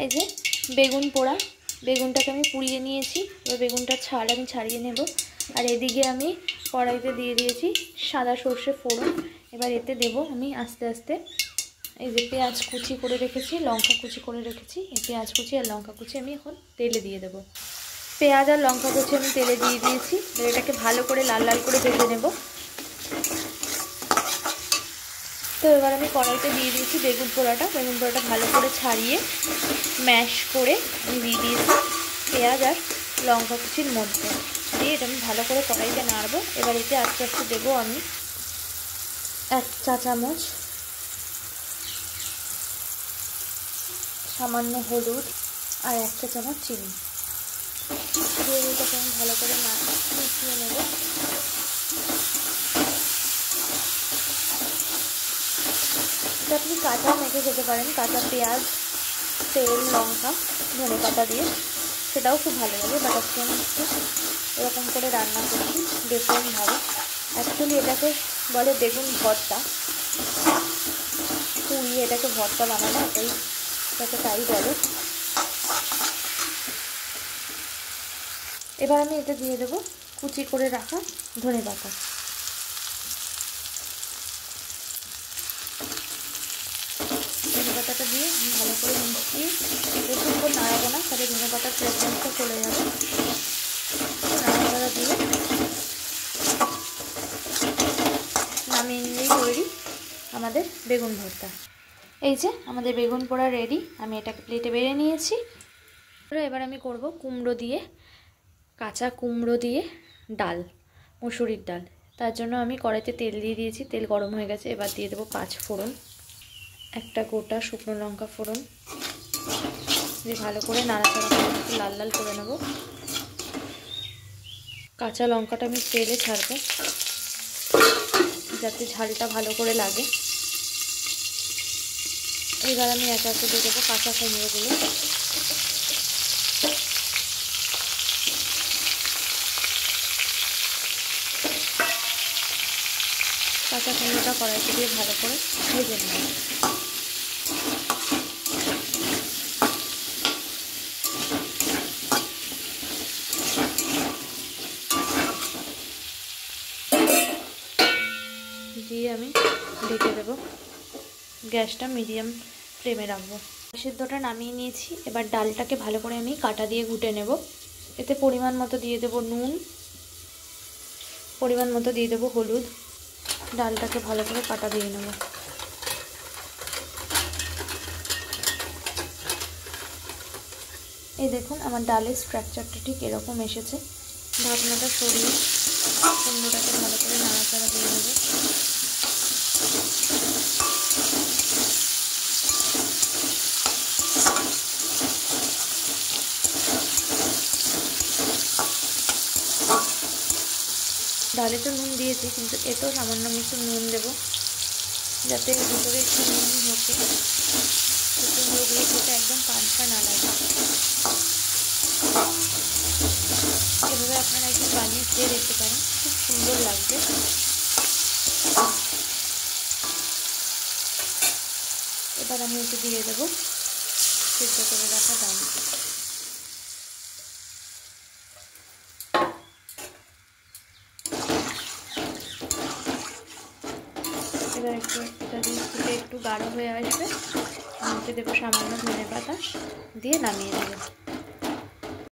এই যে বেগুন পোড়া, বেগুনটাকে আমি পুড়িয়ে নিয়েছি। এবার বেগুনটার ছাল আমি ছাড়িয়ে নেব। আর এদিকে আমি কড়াইতে দিয়ে দিয়েছি সাদা সর্ষে ফোড়ন। এবার এতে দেব আমি আস্তে আস্তে এই যে পেঁয়াজ কুচি করে রেখেছি, লঙ্কা কুচি করে রেখেছি। এই পেঁয়াজ কুচি আর লঙ্কা কুচি আমি এখন তেলে দিয়ে দেবো। পেঁয়াজ আর লঙ্কা কুচি আমি তেলে দিয়ে দিয়েছি। এটাকে ভালো করে লাল লাল করে ভেজে নেব। তো এবার আমি কড়াইতে দিয়ে দিয়েছি বেগুন পোড়াটা। বেগুন পোড়াটা ভালো করে ছাড়িয়ে ম্যাশ করে আমি দিয়ে দিয়েছি পেঁয়াজ আর লঙ্কা কুচির মধ্যে দিয়ে এটা আমি ভালো করে কড়াইতে নাড়বো। এবার এতে আস্তে আস্তে দেবো আমি 1 চা চামচ সামান্য হলুদ আর 1 চা চামচ চিনি দিয়ে এটাকে আমি ভালো করে মিশিয়ে নেব। এটা আপনি কাঁচা মেখে খেতে পারেন, কাঁচা পেঁয়াজ, তেল, লঙ্কা, ধনে পাতা দিয়ে, সেটাও খুব ভালো লাগে। বাট আজকে আমি একটু এরকম করে রান্না করছি ডিফারেন্টভাবে। অ্যাকচুয়ালি এটাকে বলে বেগুন ভর্তা, পুড়িয়ে এটাকে ভর্তা বানানো, এটাকে তাই বলে। এবার আমি এটা দিয়ে দেবো কুচি করে রাখা ধনে পাতা। ধনে পাতাটা দিয়ে আমি ভালো করে মিশিয়ে বেশিক্ষণ নাড়াবো না, তাহলে ধনে পাতার ফ্লেভারটা চলে যাবে। নাড়াচাড়া দিয়ে নামিয়ে নিলেই তৈরি আমাদের বেগুন ভর্তা। এই যে আমাদের বেগুন পোড়া রেডি। আমি এটাকে প্লেটে বেড়ে নিয়েছি। এবার আমি করব কুমড়ো দিয়ে, কাঁচা কুমড়ো দিয়ে ডাল, মুসুরির ডাল। তার জন্য আমি কড়াইতে তেল দিয়ে দিয়েছি, তেল গরম হয়ে গেছে। এবার দিয়ে দেবো 5 ফোড়ন, একটা গোটা শুকনো লঙ্কা ফোড়ন দিয়ে ভালো করে নাড়াচাড়া করে লাল লাল করে নেব। কাঁচা লঙ্কাটা আমি তেলে ছাড়বো যাতে ঝালটা ভালো করে লাগে। এবার আমি একে একে দিয়ে দেবো কাঁচা কুমড়োগুলো। কাঁচা কুমড়োটা কড়াইতে দিয়ে ভালো করে ভেজে নেব। দিয়ে আমি ঢেকে দেবো, গ্যাসটা মিডিয়াম ফ্লেমে রাখবো। সিদ্ধটা নামিয়ে নিয়েছি। এবার ডালটাকে ভালো করে আমি কাঁটা দিয়ে ঘুটে নেব। এতে পরিমাণ মতো দিয়ে দেবো নুন, পরিমাণ মতো দিয়ে দেবো হলুদ। ডালটাকে ভালো করে কাঁটা দিয়ে নেব। এই দেখুন আমার ডালের স্ট্রাকচারটা ঠিক এরকম এসেছে। ঢাকনাটা সরিয়ে কুমড়োটাকে ভালো করে নাড়াচাড়া দিয়ে নেব। ডালে তো নুন দিয়েছি, কিন্তু এতেও সামান্য আমি একটু নুন দেবো যাতে ভিতরে একটু নুন ঢোকে, কুমড়োগুলো খেতে একদম পানসা না লাগে। এভাবে আপনারা একদিন বানিয়ে খেয়ে দেখতে পারেন, খুব সুন্দর লাগবে। এবার আমি ওকে দিয়ে দেবো সিদ্ধ করে রাখা ডাল। এবার এটা দিয়ে একটু গাঢ় হয়ে আসবে। আমি দেবো সামান্য ধনে পাতা দিয়ে নামিয়ে দেবো।